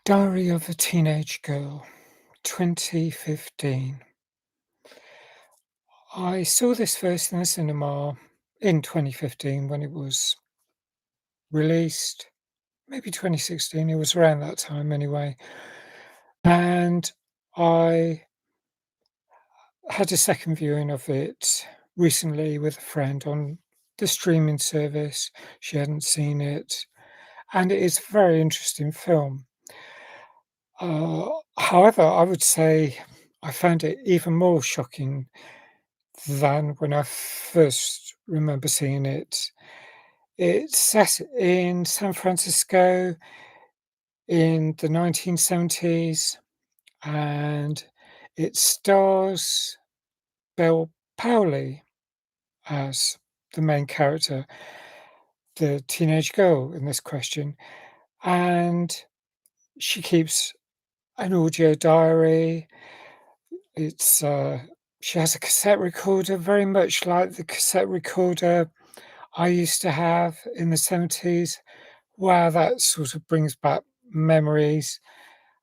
Diary of a Teenage Girl, 2015. I saw this first in the cinema in 2015 when it was released, maybe 2016, it was around that time anyway. And I had a second viewing of it recently with a friend on the streaming service. She hadn't seen it, and it is a very interesting film. However, I would say I found it even more shocking than when I first remember seeing it. It's set in San Francisco in the 1970s, and it stars Belle Powley as the main character, the teenage girl in this question. And she keeps an audio diary. It's she has a cassette recorder, very much like the cassette recorder I used to have in the 70s. Wow, that sort of brings back memories.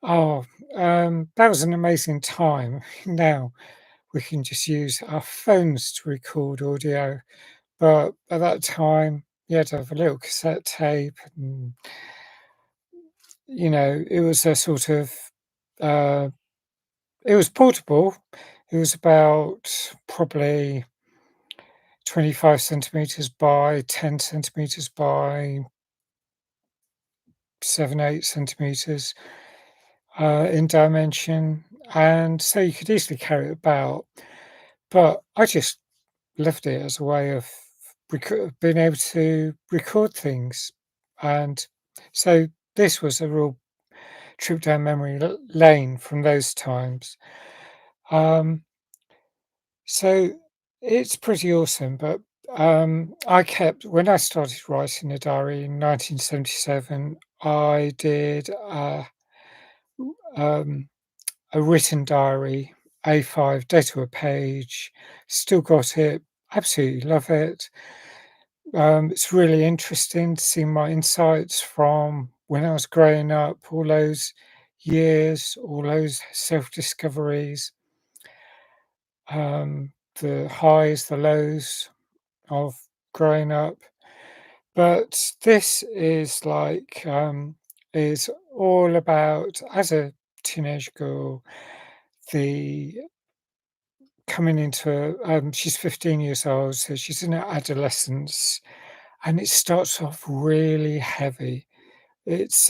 Oh, that was an amazing time. Now we can just use our phones to record audio, but at that time, you had to have a little cassette tape, and it was a sort of uh, it was portable. It was about probably 25 centimeters by 10 centimeters by 7, 8 centimeters in dimension, and so you could easily carry it about. But I just loved it as a way of being able to record things, and so this was a real trip down memory lane from those times. Um, so it's pretty awesome, but I kept when I started writing a diary in 1977. I did um, a written diary, A5, date to a page, still got it, absolutely love it. It's really interesting to see my insights from when I was growing up, all those years, all those self discoveries, the highs, the lows of growing up. But this is is all about, as a teenage girl, the coming into she's 15 years old, so she's in her adolescence, and it starts off really heavy. It's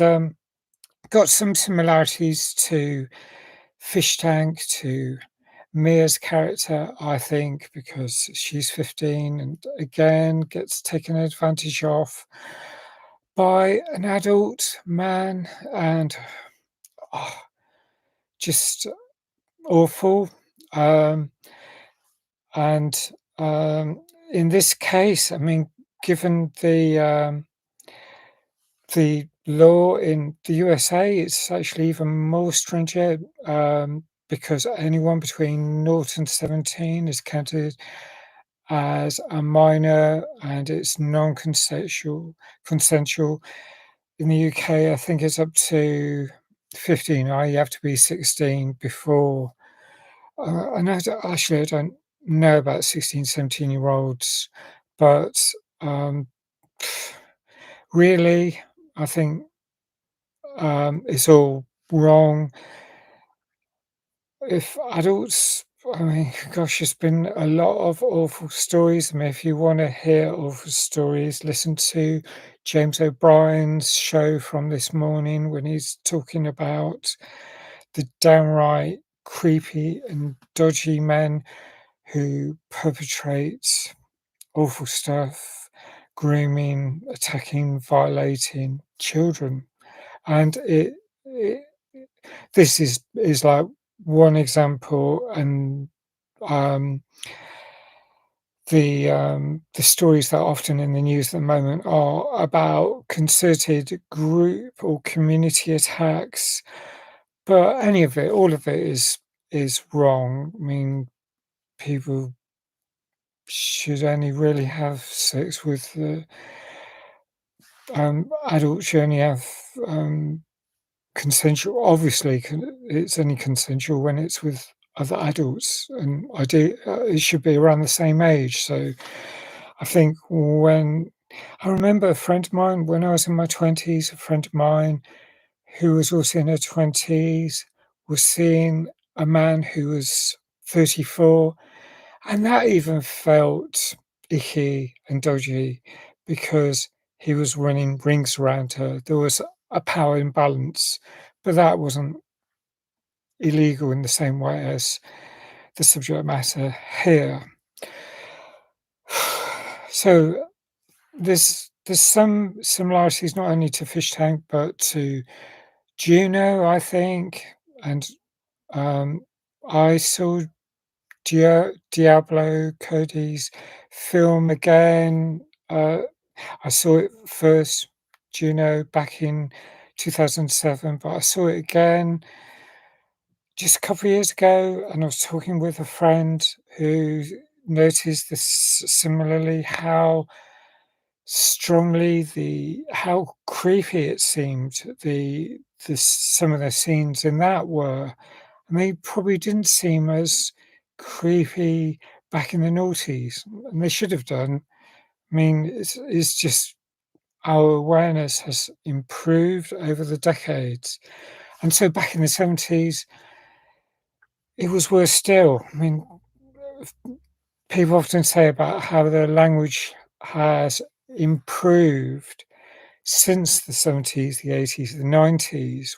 got some similarities to Fish Tank, to Mia's character, I think, because she's 15 and again gets taken advantage of by an adult man, and oh, just awful. Um, and in this case, I mean, given the law in the USA, it's actually even more stringent, because anyone between 0 and 17 is counted as a minor, and it's consensual. In the UK, I think it's up to 15. You have to be 16 before. And actually, I don't know about 16, 17-year-olds, but um, really, I think it's all wrong. If adults, I mean, gosh, there's been a lot of awful stories. I mean, if you want to hear awful stories, listen to James O'Brien's show from this morning when he's talking about the downright creepy and dodgy men who perpetrate awful stuff, grooming, attacking, violating children. And it this is like one example, and um, the stories that are often in the news at the moment are about concerted group or community attacks. But all of it is wrong. I mean, people should only really have sex with adults should only have consensual. Obviously, it's only consensual when it's with other adults, and it should be around the same age. So I think when I remember a friend of mine when I was in my 20s, a friend of mine who was also in her 20s was seeing a man who was 34, and that even felt icky and dodgy because he was running rings around her. There was a power imbalance, but that wasn't illegal in the same way as the subject matter here. So there's some similarities not only to Fish Tank but to Juno, I think, and um, I saw Diablo Cody's film again. I saw it first, Juno, back in 2007, but I saw it again just a couple of years ago, and I was talking with a friend who noticed this similarly, how strongly how creepy it seemed some of the scenes in that were. And they probably didn't seem as creepy back in the noughties, and they should have done. I mean, it's just our awareness has improved over the decades. And so back in the 70s, it was worse still. I mean, people often say about how the language has improved since the 70s, the 80s, the 90s,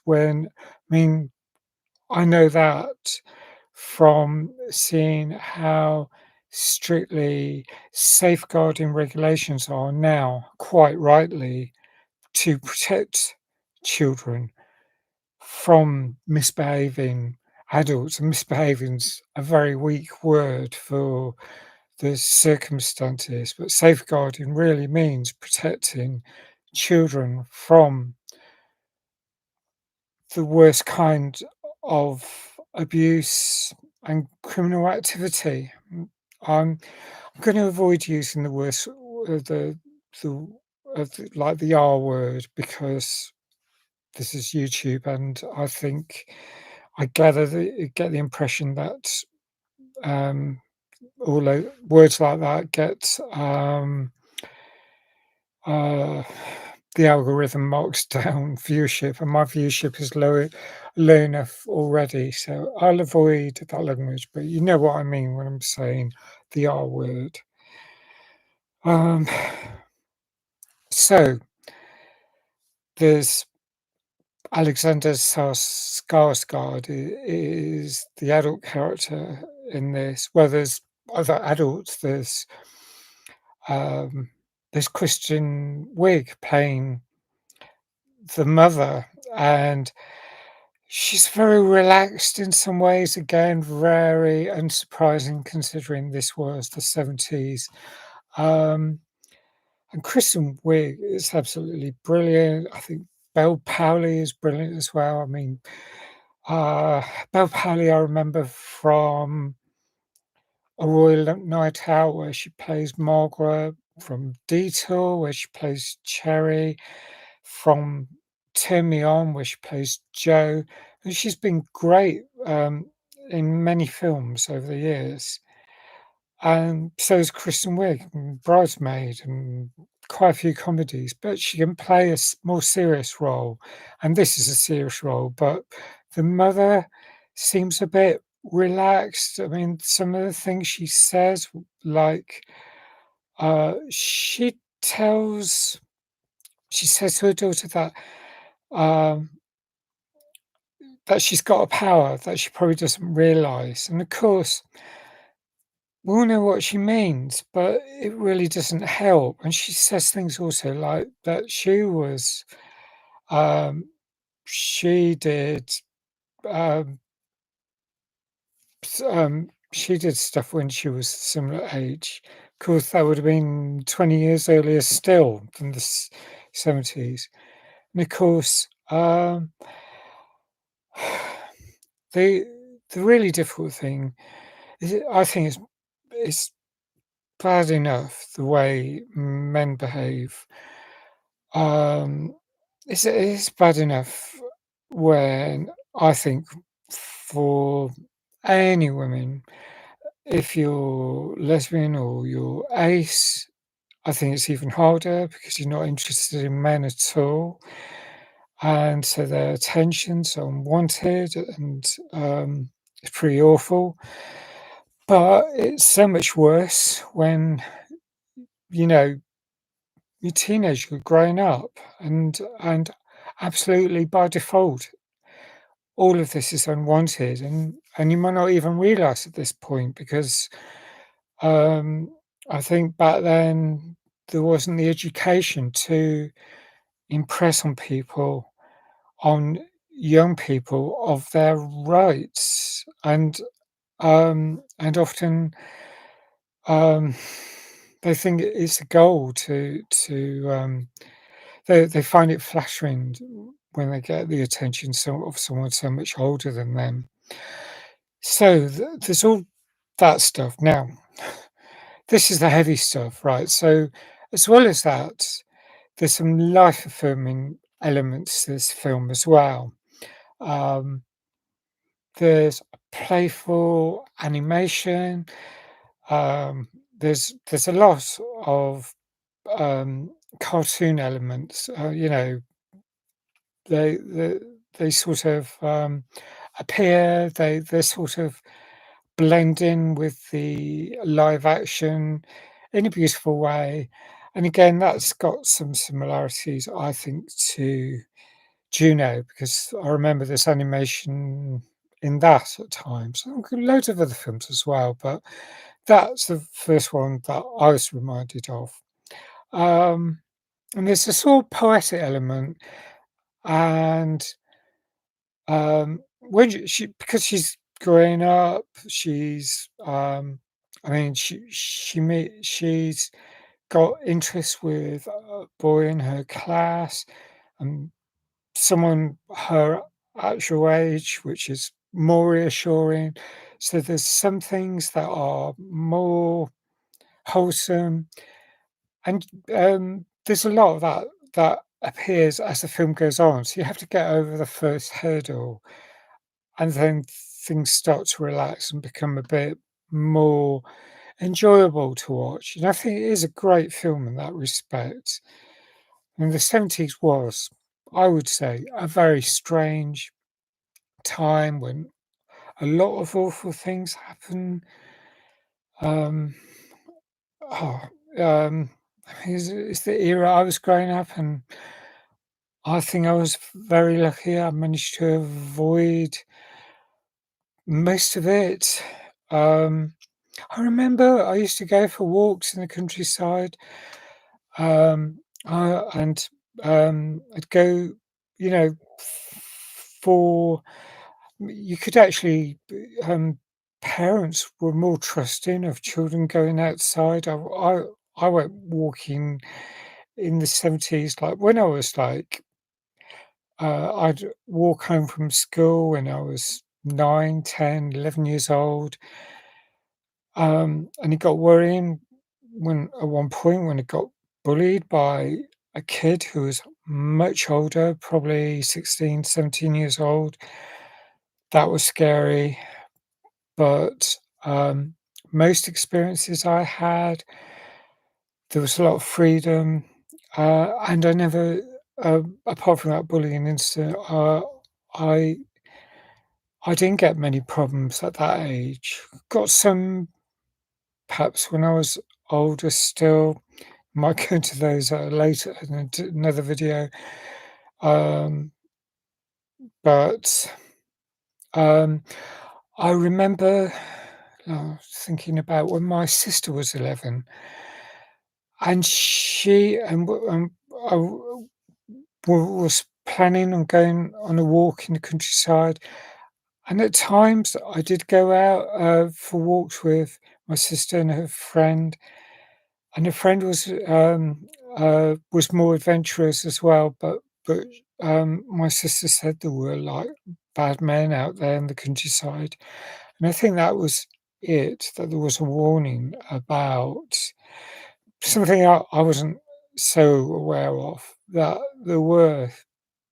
I mean, I know that from seeing how strictly safeguarding regulations are now, quite rightly, to protect children from misbehaving adults. And misbehaving's a very weak word for the circumstances, but safeguarding really means protecting children from the worst kind of abuse and criminal activity. I'm going to avoid using the worst, the, like the R word, because this is YouTube, and I think get the impression that all words like that get uh, the algorithm marks down viewership, and my viewership is low enough already, so I'll avoid that language. But you know what I mean when I'm saying the R word. Um, so there's Alexander Skarsgård is the adult character in this. Well, there's other adults. Um, there's Kristen Wiig playing the mother, and she's very relaxed in some ways. Again, very unsurprising considering this was the 70s. Um, and Kristen Wiig is absolutely brilliant. I think Bel Powley is brilliant as well. I mean, Uh, Bel Powley, I remember from A Royal Night Out, where she plays Margaret, from Detour, where she plays Cherry, from Turn Me On, where she plays Jo. And she's been great in many films over the years. And so is Kristen Wiig, in Bridesmaid, and quite a few comedies. But she can play a more serious role, and this is a serious role. But the mother seems a bit relaxed. I mean, some of the things she says, like she tells, she says to her daughter um, that she's got a power that she probably doesn't realize, and of course we all know what she means, but it really doesn't help. And she says things also like that um, she did, um, she did stuff when she was similar age. Of course, that would have been 20 years earlier still than the 70s. And of course, the the really difficult thing is, I think, it's bad enough the way men behave. Um, it's bad enough when I think for any women, if you're lesbian or you're ace, I think it's even harder because you're not interested in men at all, and so their attention's unwanted, and it's pretty awful. But it's so much worse when, you know, you're teenage, you're growing up, and absolutely by default, all of this is unwanted, and you might not even realize at this point because, um, I think back then there wasn't the education to impress on young people of their rights, and often, um, they think it's a goal they find it flattering when they get the attention of someone so much older than them. So, there's all that stuff. Now, this is the heavy stuff, right? So, as well as that, there's some life-affirming elements to this film as well. Um, there's playful animation, um, there's a lot of, cartoon elements, they they sort of, appear, they sort of blend in with the live action in a beautiful way, and again, that's got some similarities, I think, to Juno, because I remember this animation in that at times, and loads of other films as well, but that's the first one that I was reminded of. Um, and there's a sort of poetic element, and when she because she's growing up, I mean, she's got interest with a boy in her class, and someone her actual age, which is more reassuring. So there's some things that are more wholesome, and there's a lot of that appears as the film goes on. So you have to get over the first hurdle, and then things start to relax and become a bit more enjoyable to watch. And I think it is a great film in that respect. And the 70s was, I would say, a very strange time when a lot of awful things happen. Um, oh, it's the era I was growing up, and I think I was very lucky. I managed to avoid most of it. Um, I remember I used to go for walks in the countryside, and I'd go, you know, for you could actually, parents were more trusting of children going outside. I went walking in the 70s, like when I was like, I'd walk home from school when I was 9, 10, 11 years old. And it got worrying when at one point when it got bullied by a kid who was much older, probably 16, 17 years old. That was scary. But most experiences I had, there was a lot of freedom, and I never, apart from that bullying incident, I I didn't get many problems at that age. Got some perhaps when I was older still. Might go into those later in another video. Um, but um, I remember thinking about when my sister was 11, and she and I was planning on going on a walk in the countryside. And at times I did go out for walks with my sister and her friend. And the friend was more adventurous as well, but, my sister said there were, like, bad men out there in the countryside, and I think that was it, that there was a warning about something I wasn't so aware of, that there were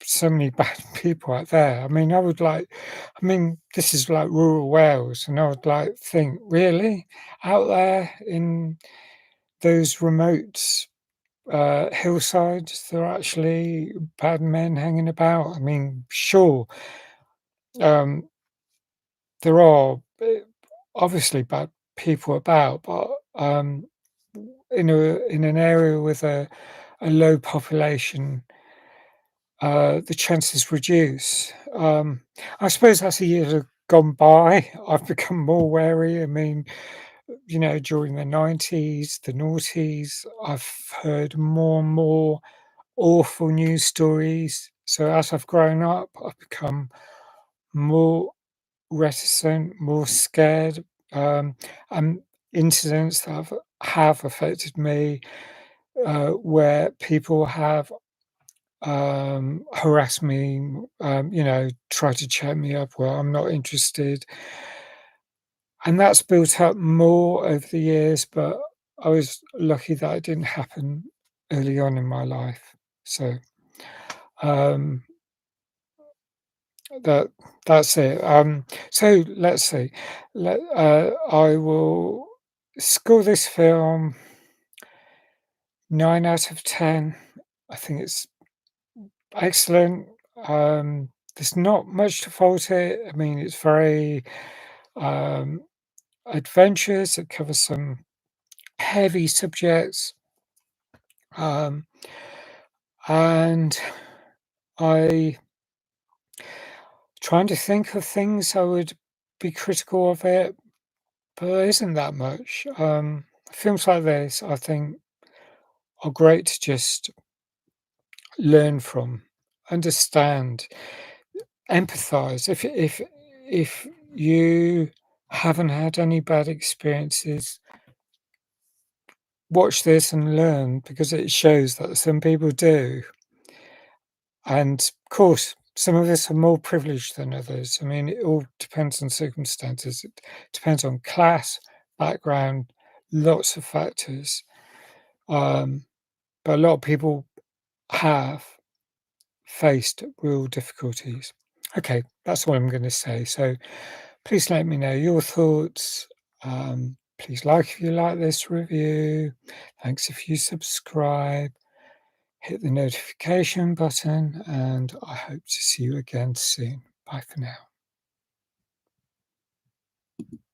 so many bad people out there. I mean, this is like rural Wales, and I would like think, really? Out there in those remote hillsides, there are actually bad men hanging about? I mean, sure, um, there are obviously bad people about, but in an area with a low population, the chances reduce. I suppose as the years have gone by, I've become more wary. I mean, you know, during the 90s, the noughties, I've heard more and more awful news stories. So as I've grown up, I've become more reticent, more scared, and incidents that have affected me, where people have harassed me, you know, try to chat me up. Well, I'm not interested. And that's built up more over the years, but I was lucky that it didn't happen early on in my life. So um, that that's it. So let's see. I will score this film 9 out of 10. I think it's excellent. There's not much to fault it. I mean, it's very um, adventurous. It covers some heavy subjects, um, and I trying to think of things I would be critical of it, but there isn't that much. Films like this, I think, are great to just learn from, understand, empathize. If you haven't had any bad experiences, watch this and learn because it shows that some people do. And of course, some of us are more privileged than others. I mean, it all depends on circumstances. It depends on class, background, lots of factors. Um, but a lot of people have faced real difficulties. Okay, that's all I'm going to say. So please let me know your thoughts. Please like if you like this review. Thanks if you subscribe. Hit the notification button, and I hope to see you again soon. Bye for now.